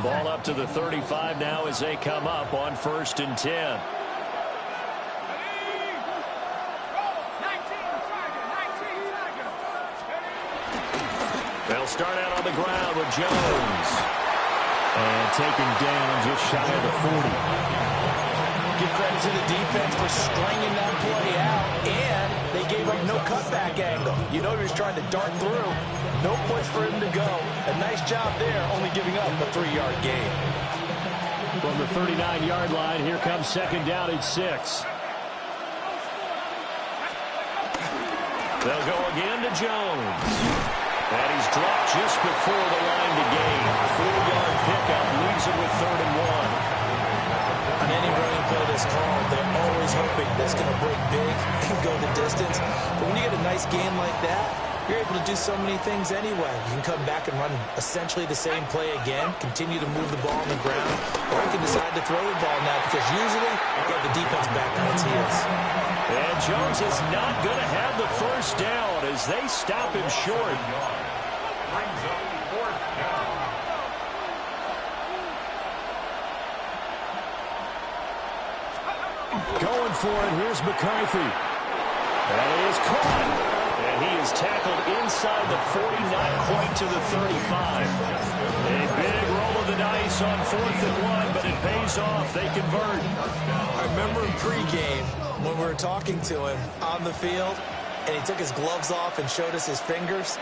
Ball up to the 35 now as they come up on 1st and 10. They'll start out on the ground with Jones. And taken down just shy of the 40. Give credit to the defense for stringing that play out, and they gave up no cutback angle. You know he was trying to dart through. No place for him to go. A nice job there, only giving up a 3-yard gain. From the 39-yard line, here comes 2nd down at 6. They'll go again to Jones. And he's dropped just before the line to gain. 4-yard pickup leaves him with 3rd and 1. On any running play that's called, they're always hoping that's going to break big and go the distance. But when you get a nice game like that, you're able to do so many things anyway. You can come back and run essentially the same play again, continue to move the ball on the ground, or you can decide to throw the ball now because usually you have the defense back on its heels. And Jones is not going to have the 1st down as they stop him short. Going for it, here's McCarthy. And he is caught. And he is tackled inside the 40, not quite to the 35. A big roll of the dice on 4th and 1, but it pays off. They convert. I remember in pregame when we were talking to him on the field, and he took his gloves off and showed us his fingers.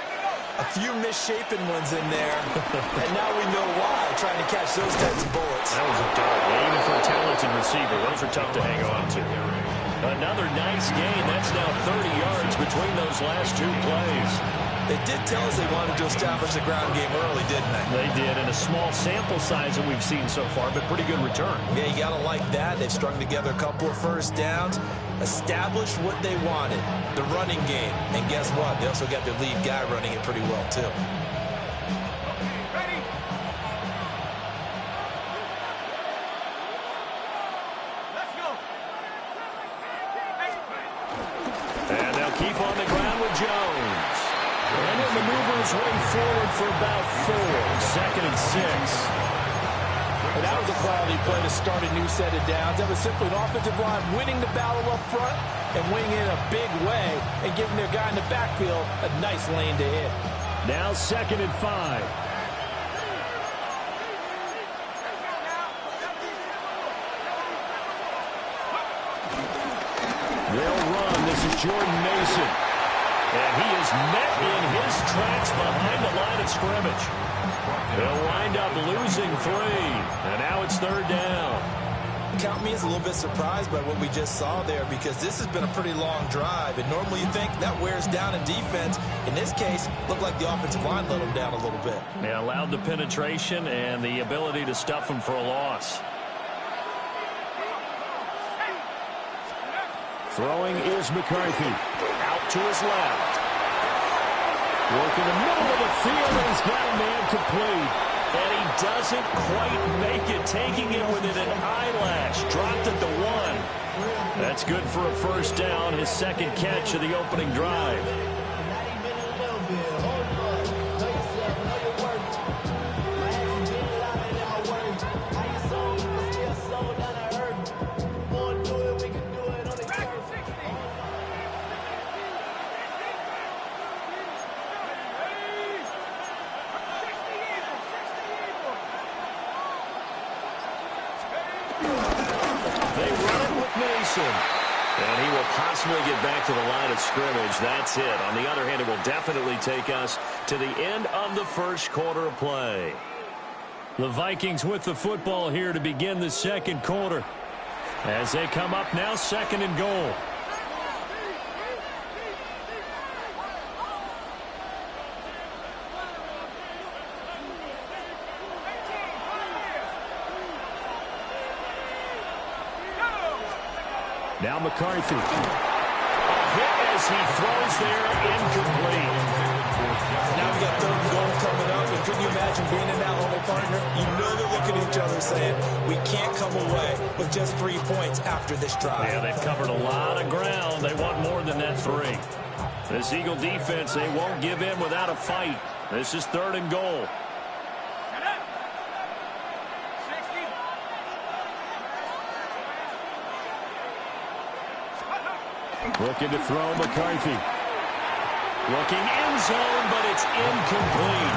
A few misshapen ones in there, and now we know why, trying to catch those types of bullets. That was a dart. Even for a talented receiver, those are tough to hang on to. Another nice gain. That's now 30 yards between those last 2 plays. They did tell us they wanted to establish the ground game early, didn't they? They did, in a small sample size that we've seen so far, but pretty good return. Yeah, you got to like that. They've strung together a couple of 1st downs, established what they wanted, the running game. And guess what? They also got their lead guy running it pretty well, too. And they'll keep on the ground with Jones. And he'll maneuver his way forward for about 4. 2nd and 6. And that was a quality play to start a new set of downs. That was simply an offensive line winning the battle up front and winning in a big way and giving their guy in the backfield a nice lane to hit. Now 2nd and 5. They'll run. This is Jordan Mason. And he is met in his tracks behind the line of scrimmage. They'll wind up losing 3. And now it's 3rd down. Count me as a little bit surprised by what we just saw there because this has been a pretty long drive. And normally you think that wears down a defense. In this case, looked like the offensive line let them down a little bit. They allowed the penetration and the ability to stuff them for a loss. Throwing is McCarthy. Out to his left. Working the middle of the field, and he's got a man complete. And he doesn't quite make it, taking it within an eyelash. Dropped at the 1. That's good for a 1st down, his 2nd catch of the opening drive. And he will possibly get back to the line of scrimmage. That's it. On the other hand, it will definitely take us to the end of the 1st quarter of play. The Vikings with the football here to begin the 2nd quarter. As they come up now, 2nd and goal. Now McCarthy. A hit as he throws there, incomplete. Now we got 3rd and goal coming up, and can you imagine being in that level, partner? You know they're looking at each other saying, we can't come away with just 3 points after this drive. Yeah, they've covered a lot of ground. They want more than that 3. This Eagle defense, they won't give in without a fight. This is 3rd and goal. Looking to throw McCarthy. Looking end zone, but it's incomplete.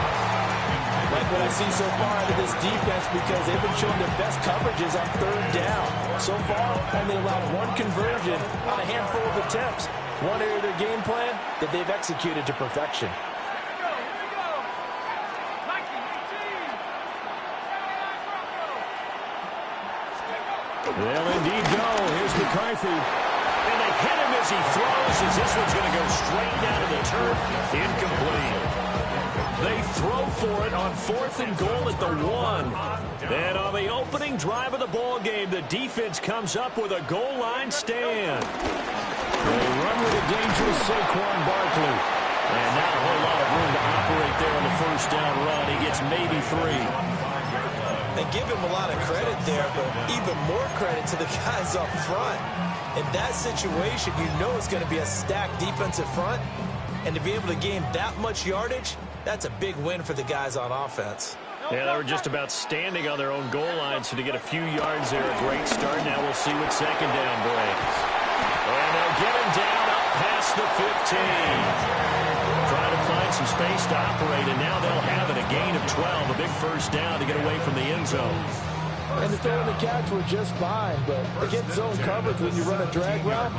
Like what I've seen so far out of this defense, because they've been showing their best coverages on third down. So far, only allowed one conversion on a handful of attempts. One area of their game plan that they've executed to perfection. They'll indeed go. Here's McCarthy. And they hit him as he throws, as this one's going to go straight down to the turf. Incomplete. They throw for it on 4th and goal at the 1. And on the opening drive of the ball game, the defense comes up with a goal line stand. They run with a dangerous Saquon Barkley. And not a whole lot of room to operate there on the first down run. He gets maybe 3. They give him a lot of credit there, but even more credit to the guys up front. In that situation, you know it's going to be a stacked defensive front. And to be able to gain that much yardage, that's a big win for the guys on offense. Yeah, they were just about standing on their own goal line, so to get a few yards there, a great start. Now we'll see what second down brings. And they'll get him down up past the 15. Trying to find some space to operate, and now they'll have it. A gain of 12, a big first down to get away from the end zone. And the throw and the catch were just fine, but against zone coverage when you run a drag route,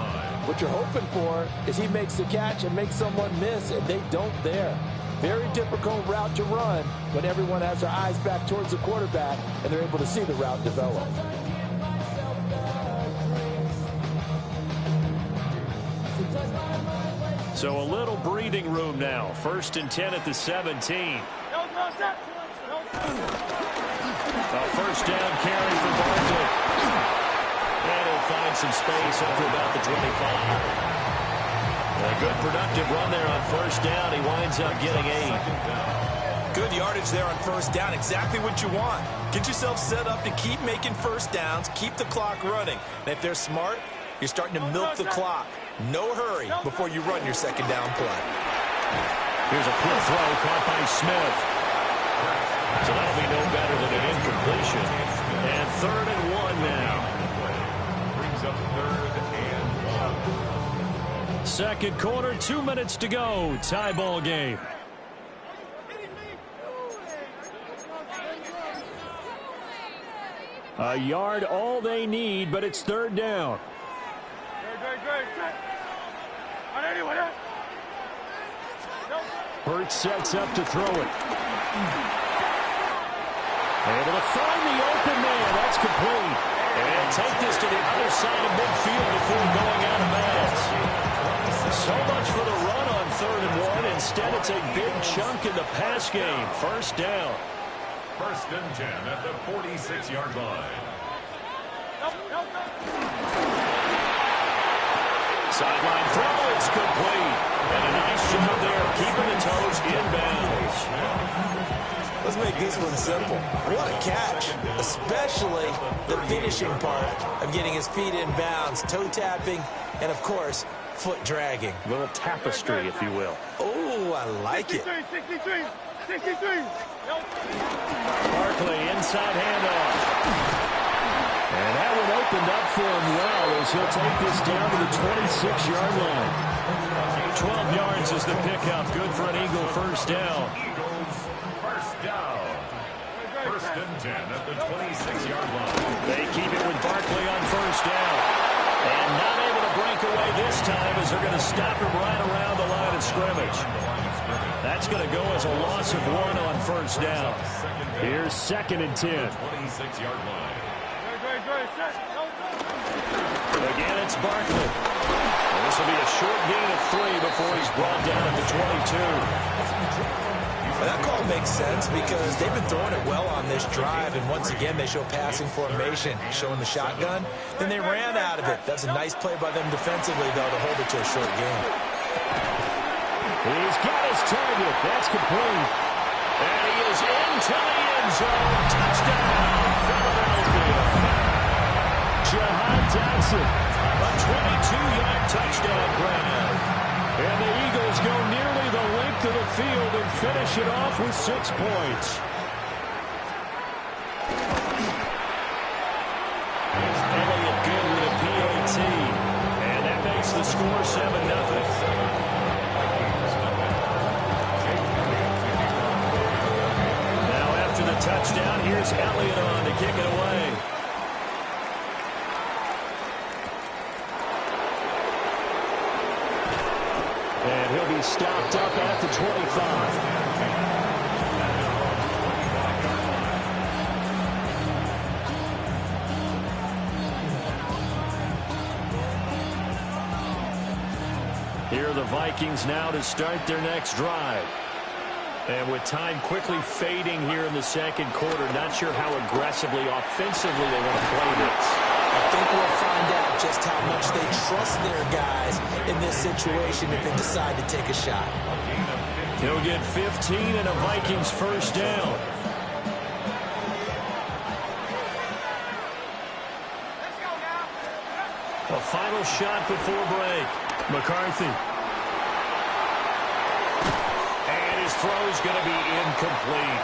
what you're hoping for is he makes the catch and makes someone miss, and they don't there. Very difficult route to run when everyone has their eyes back towards the quarterback and they're able to see the route develop. So a little breathing room now. 1st and 10 at the 17. A first down carry for Barkley. And he'll find some space up to about the 25. A good productive run there on first down. He winds up getting 8. Good yardage there on first down. Exactly what you want. Get yourself set up to keep making first downs, keep the clock running. And if they're smart, you're starting to milk the clock. No hurry before you run your second down play. Here's a quick throw caught by Smith. So that'll be no better than an incompletion. And 3rd and 1 now. Brings up 3rd and 1. Second quarter, 2 minutes to go. Tie ball game. A yard all they need, but it's 3rd down. Hurts sets up to throw it. Able to find the open man. That's complete. And take this to the other side of midfield before going out of bounds. So much for the run on 3rd and 1. Instead, it's a big chunk in the pass game. First down. 1st and 10 at the 46-yard line. Sideline throw is complete. And a nice job there of keeping the toes inbounds. Let's make this one simple. What a catch, especially the finishing part of getting his feet in bounds, toe tapping, and of course, foot dragging. A little tapestry, if you will. Oh, I like it. 63. Barkley, inside handoff. And that one opened up for him well as he'll take this down to the 26-yard line. 12 yards is the pickup. Good for an Eagle first down. Eagles first down. 1st and 10 at the 26-yard line. They keep it with Barkley on first down. And not able to break away this time as they're going to stop him right around the line of scrimmage. That's going to go as a loss of 1 on first down. Here's 2nd and 10. 26-yard line. Again, it's Barkley. And this will be a short gain of 3 before he's brought down at the 22. Well, that call makes sense because they've been throwing it well on this drive, and once again, they show passing formation, showing the shotgun. Then they ran out of it. That's a nice play by them defensively, though, to hold it to a short gain. He's got his target. That's complete. And he is into the end zone. Touchdown, Philadelphia. Jahan Dotson, a 22-yard touchdown grab. And the Eagles go nearly the length of the field and finish it off with 6 points. Elliott good with a PAT. And that makes the score 7-0. The touchdown. Here's Elliott on to kick it away. And he'll be stopped up at the 25. Here are the Vikings now to start their next drive. And with time quickly fading here in the second quarter, not sure how aggressively, offensively they want to play this. I think we'll find out just how much they trust their guys in this situation if they decide to take a shot. He'll get 15 and a Vikings first down. A final shot before break. McCarthy. Throw's going to be incomplete.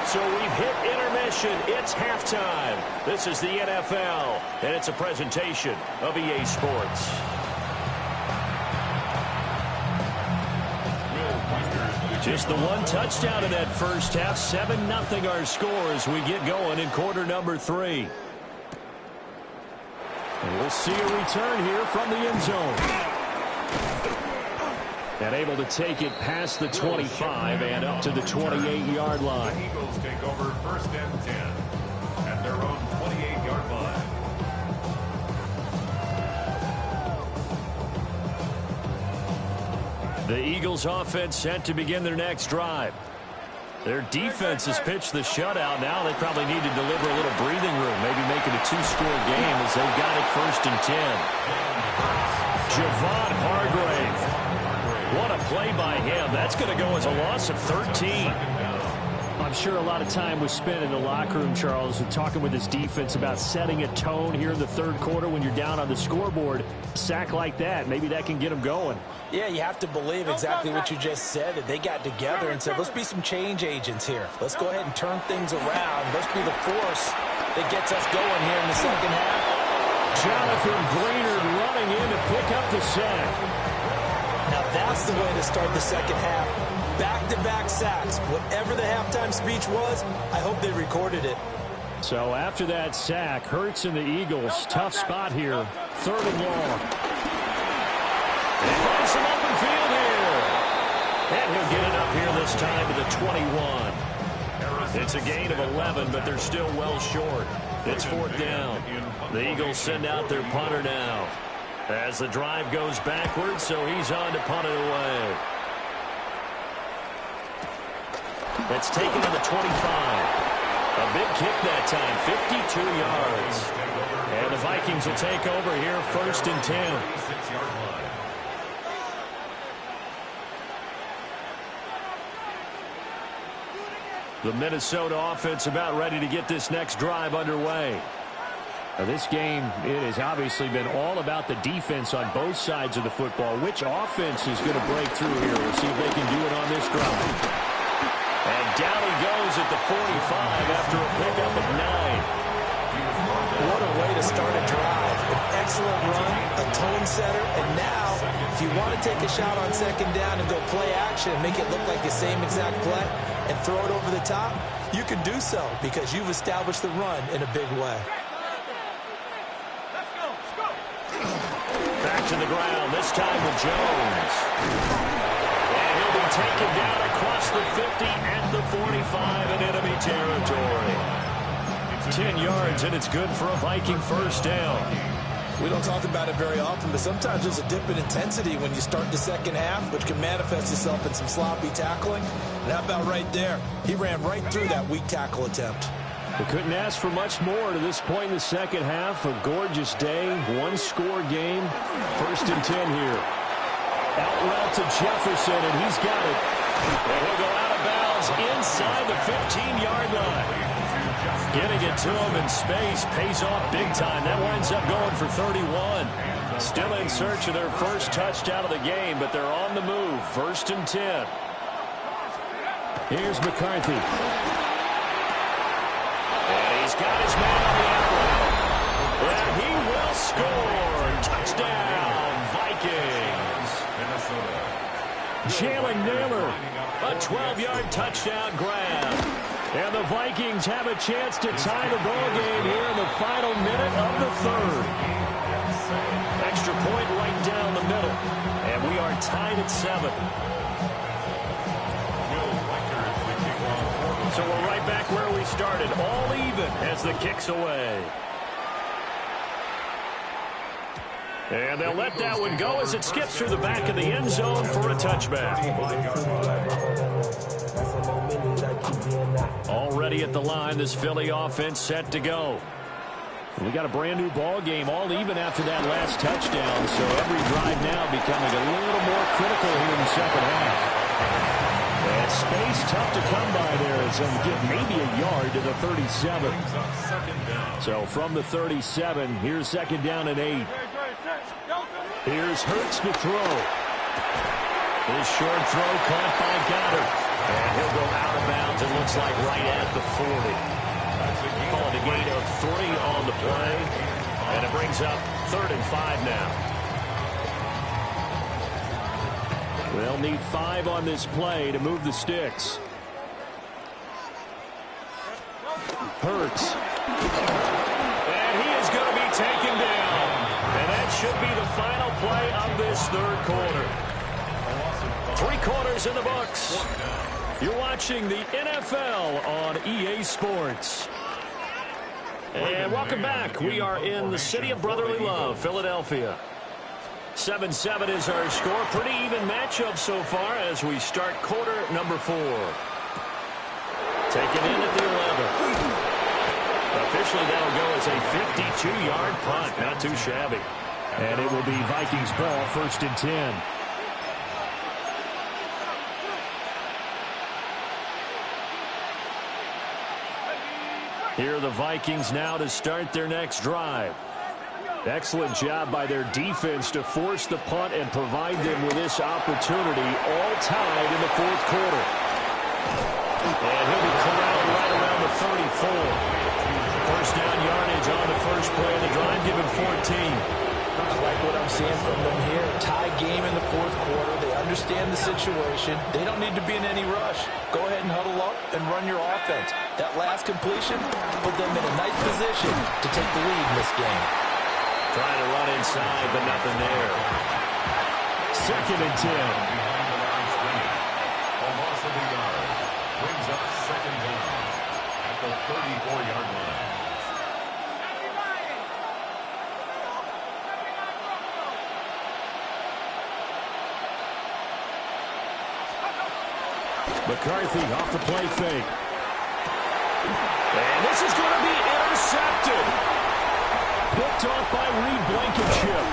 So we've hit intermission. It's halftime. This is the NFL, and it's a presentation of EA Sports. Just the one touchdown in that first half. 7-0 our score as we get going in quarter number 3. And we'll see a return here from the end zone. And able to take it past the 25 and up to the 28-yard line. The Eagles take over first and 10 at their own 28-yard line. The Eagles offense set to begin their next drive. Their defense has pitched the shutout. Now they probably need to deliver a little breathing room, maybe make it a 2-score game as they've got it first and 10. Javon Hargrave. What a play by him. That's going to go as a loss of 13. I'm sure a lot of time was spent in the locker room, Charles, talking with his defense about setting a tone here in the third quarter when you're down on the scoreboard. Sack like that, maybe that can get them going. Yeah, you have to believe exactly what you just said, that they got together and said, let's be some change agents here. Let's go ahead and turn things around. Let's be the force that gets us going here in the second half. Jonathan Greenard running in to pick up the sack. Now that's the way to start the second half. Back-to-back sacks. Whatever the halftime speech was, I hope they recorded it. So after that sack, Hurts and the Eagles, tough spot here. Third and long. They find some open field here. And he'll get it up here this time to the 21. It's a gain of 11, but they're still well short. It's fourth down. The Eagles send out their punter now. As the drive goes backwards, so he's on to punt it away. It's taken to the 25. A big kick that time, 52 yards. And the Vikings will take over here first and 10. The Minnesota offense about ready to get this next drive underway. Now this game, it has obviously been all about the defense on both sides of the football. Which offense is going to break through here? We'll see if they can do it on this drive. And down he goes at the 45 after a pickup of 9. What a way to start a drive. An excellent run, a tone setter, and now, if you want to take a shot on second down and go play action and make it look like the same exact play and throw it over the top, you can do so because you've established the run in a big way. Back to the ground, this time with Jones. And he'll be taken down across the 50 and the 45 in enemy territory. 10 yards, and it's good for a Viking first down. We don't talk about it very often, but sometimes there's a dip in intensity when you start the second half, which can manifest itself in some sloppy tackling. And how about right there? He ran right through that weak tackle attempt. We couldn't ask for much more to this point in the second half. A gorgeous day, one-score game. First and 10 here. Out route to Jefferson, and he's got it. And he'll go out of bounds inside the 15-yard line. Getting it to him in space pays off big time. That winds up going for 31. Still in search of their first touchdown of the game, but they're on the move. First and 10. Here's McCarthy. And he's got his man on the outlet. And he will score. Touchdown, Jalen Nailor, a 12-yard touchdown grab. And the Vikings have a chance to tie the ball game here in the final minute of the third. Extra point right down the middle. And we are tied at 7. So we're right back where we started, all even as the kick's away. And they'll let that one go as it skips through the back of the end zone for a touchback. Already at the line, this Philly offense set to go. We got a brand new ball game, all even after that last touchdown, so every drive now becoming a little more critical here in the second half. And space tough to come by there as they'll get maybe a yard to the 37. So from the 37, here's second down and 8. Here's Hurts to throw. His short throw caught by Goddard. And he'll go out of bounds, it looks like right at the 40. Called a gain of 3 on the play. And it brings up 3rd and 5 now. They'll need 5 on this play to move the sticks. Hurts. And he is going to be taken down. And that should be the final play of this third quarter. 3 quarters in the books. You're watching the NFL on EA Sports. And welcome back. We are in the city of brotherly love, Philadelphia. 7-7 is our score. Pretty even matchup so far as we start quarter number 4. Taken in at the 11. Officially, that'll go as a 52-yard punt. Not too shabby. And it will be Vikings ball, 1st and 10. Here are the Vikings now to start their next drive. Excellent job by their defense to force the punt and provide them with this opportunity, all tied in the 4th quarter. And he'll be corralled right around the 34. First down yardage on the first play of the drive, given 14. I like what I'm seeing from them here. Tie game in the 4th quarter. They understand the situation. They don't need to be in any rush. Go ahead and huddle up and run your offense. That last completion put them in a nice position to take the lead in this game. Trying to run inside, but nothing there. 2nd and 10. A loss of a yard. Brings up 2nd down at the 34-yard line. McCarthy off the play fake. And this is going to be intercepted. Picked off by Reed Blankenship.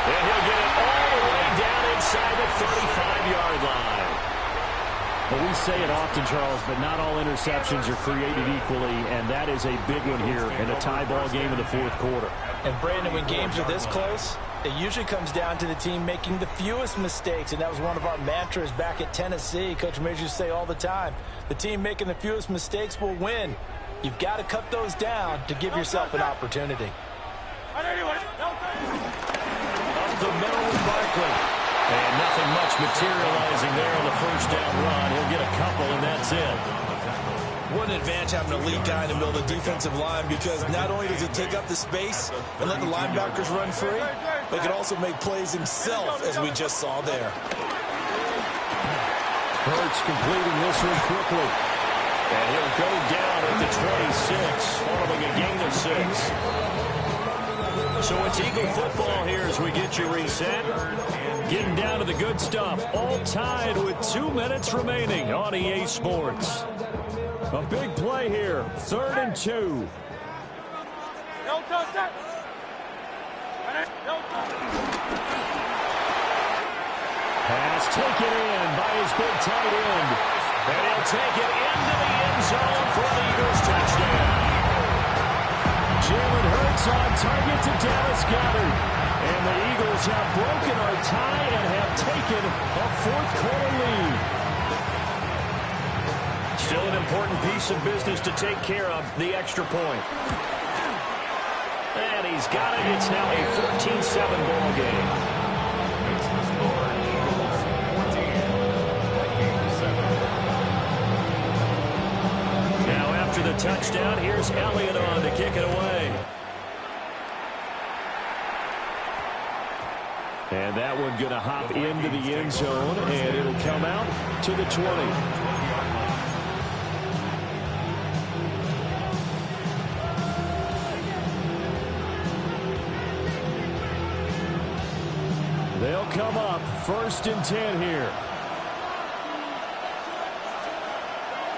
And he'll get it all the way down inside the 35-yard line. Well, we say it often, Charles, but not all interceptions are created equally, and that is a big one here in a tie ball game in the 4th quarter. And, Brandon, when games are this close, it usually comes down to the team making the fewest mistakes, and that was one of our mantras back at Tennessee. Coach Majors used to say all the time, the team making the fewest mistakes will win. You've got to cut those down to give yourself an opportunity. Up the middle with Barkley. And nothing much materializing there on the first down run. He'll get a couple, and that's it. What an advantage having a lead guy in the middle of the defensive line, because not only does he take up the space and let the linebackers run free, but can also make plays himself, as we just saw there. Hurts completing this one quickly. And he'll go down at the 26, following a gain of 6. So it's Eagle football here as we get you reset. Getting down to the good stuff. All tied with 2 minutes remaining on EA Sports. A big play here. 3rd and 2. Pass taken in by his big tight end. And he'll take it into the end zone for the Eagles touchdown. Jalen Hurts on target to Dallas Goedert. And the Eagles have broken our tie and have taken a 4th quarter lead. Still an important piece of business to take care of, the extra point. And he's got it. It's now a 14-7 ball game. a touchdown. Here's Elliott on to kick it away. And that one going to hop into the end zone, and it'll come out to the 20. They'll come up 1st and 10 here.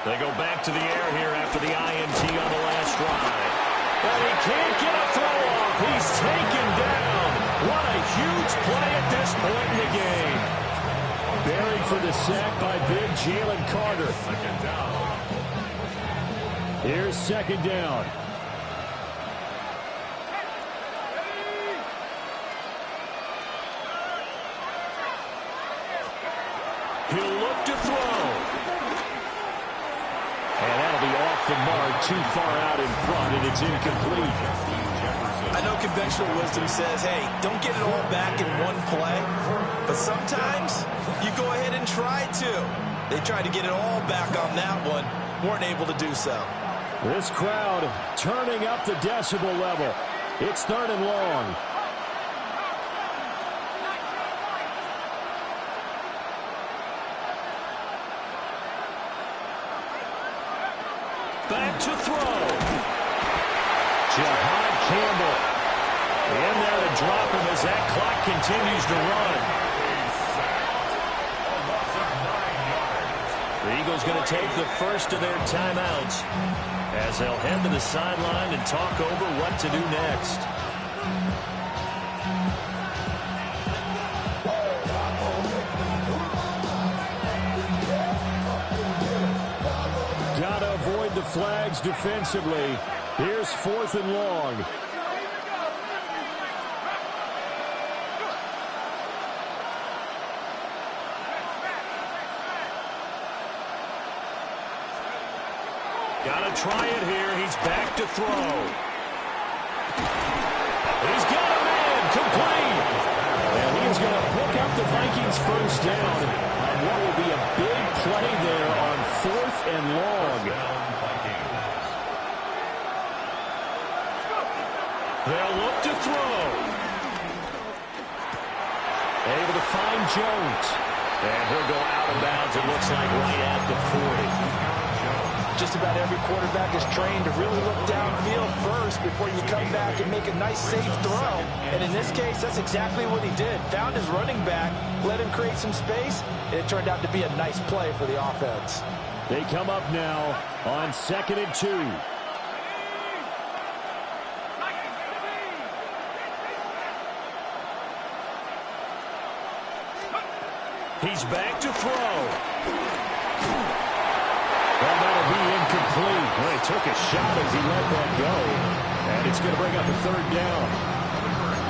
They go back to the air here after the INT on the last drive. And he can't get a throw off. He's taken down. What a huge play at this point in the game. Buried for the sack by big Jalen Carter. Here's 2nd down. He'll look to throw. And that'll be off the mark, too far out in front, and it's incomplete. I know conventional wisdom says, hey, don't get it all back in one play. But sometimes you go ahead and try to. They tried to get it all back on that one. Weren't able to do so. This crowd turning up the decibel level. It's 3rd and long. Back to throw. Jahad Campbell. In there to drop him as that clock continues to run. The Eagles going to take the first of their timeouts as they'll head to the sideline and talk over what to do next. Got to avoid the flags defensively. Here's 4th and long. Got to try it here. He's back to throw. He's got a man complete. And he's going to pick up the Vikings first down on what will be a big play there on 4th and long. They'll look to throw. Able to find Jones. And he'll go out of bounds, it looks like, right at the 40. Just about every quarterback is trained to really look downfield first before you come back and make a nice, safe throw. And in this case, that's exactly what he did. Found his running back, let him create some space, and it turned out to be a nice play for the offense. They come up now on 2nd and 2. He's back to throw. Well, that'll be incomplete. Well, he took a shot as he let that go. And it's going to bring up a 3rd down.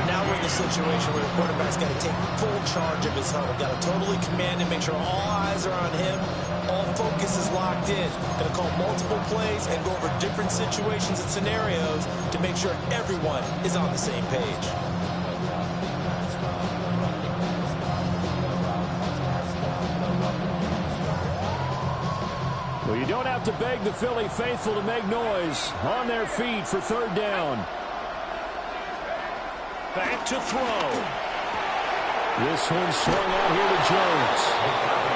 Now we're in the situation where the quarterback's got to take full charge of his huddle. Got to totally command and make sure all eyes are on him. All focus is locked in. Going to call multiple plays and go over different situations and scenarios to make sure everyone is on the same page. Well, you don't have to beg the Philly faithful to make noise. On their feet for 3rd down. Back to throw. This one swung out here to Jones.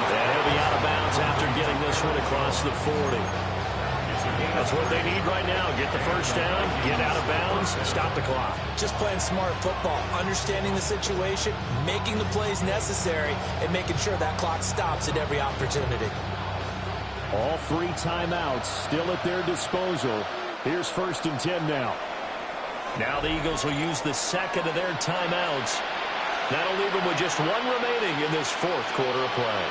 And he'll be out of bounds after getting this one across the 40. That's what they need right now. Get the first down, get out of bounds, stop the clock. Just playing smart football, understanding the situation, making the plays necessary, and making sure that clock stops at every opportunity. All 3 timeouts still at their disposal. Here's 1st and 10 now. Now the Eagles will use the 2nd of their timeouts. That'll leave them with just 1 remaining in this 4th quarter of play.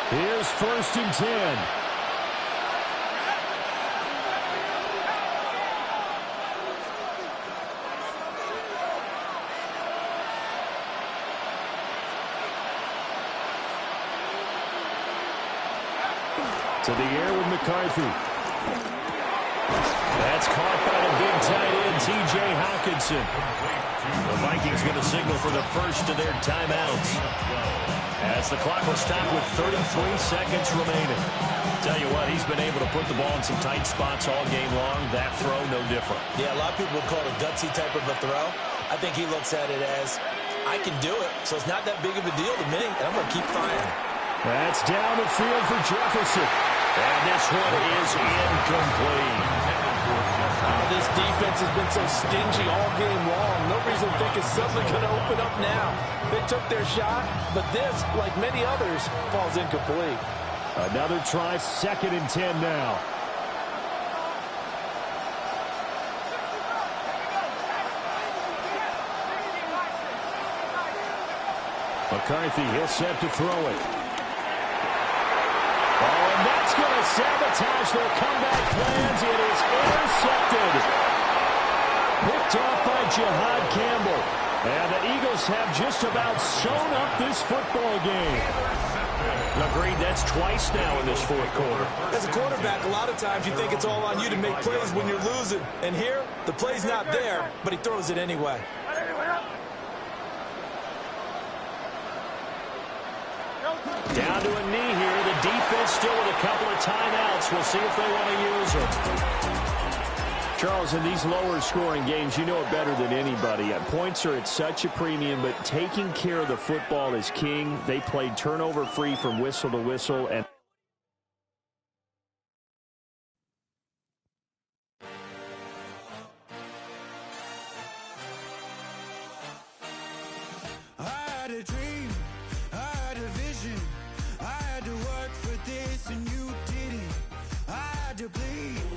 Here's 1st and 10. To the air with McCarthy. That's caught by the big tight end, T.J. Hockenson. The Vikings going to signal for the first of their timeouts, as the clock will stop with 33 seconds remaining. Tell you what, he's been able to put the ball in some tight spots all game long. That throw, no different. Yeah, a lot of people would call it a gutsy type of a throw. I think he looks at it as, I can do it, so it's not that big of a deal to me, and I'm going to keep firing. That's down the field for Jefferson. And this one is incomplete. This defense has been so stingy all game long. No reason to think it's suddenly going to open up now. They took their shot, but this, like many others, falls incomplete. Another try, 2nd and 10 now. McCarthy, he'll set to throw it. Oh, and that's going to sabotage their comeback plans. It is intercepted. Picked off by Jihad Campbell. And the Eagles have just about sewn up this football game. Agreed, that's twice now in this fourth quarter. As a quarterback, a lot of times you think it's all on you to make plays when you're losing. And here, the play's not there, but he throws it anyway. Down to a knee here. The defense still with a couple of timeouts. We'll see if they want to use them. Charles, in these lower scoring games, you know it better than anybody. Points are at such a premium, but taking care of the football is king. They played turnover free from whistle to whistle, and I had a dream, I had a vision, I had to work for this and you didn't. I had to bleed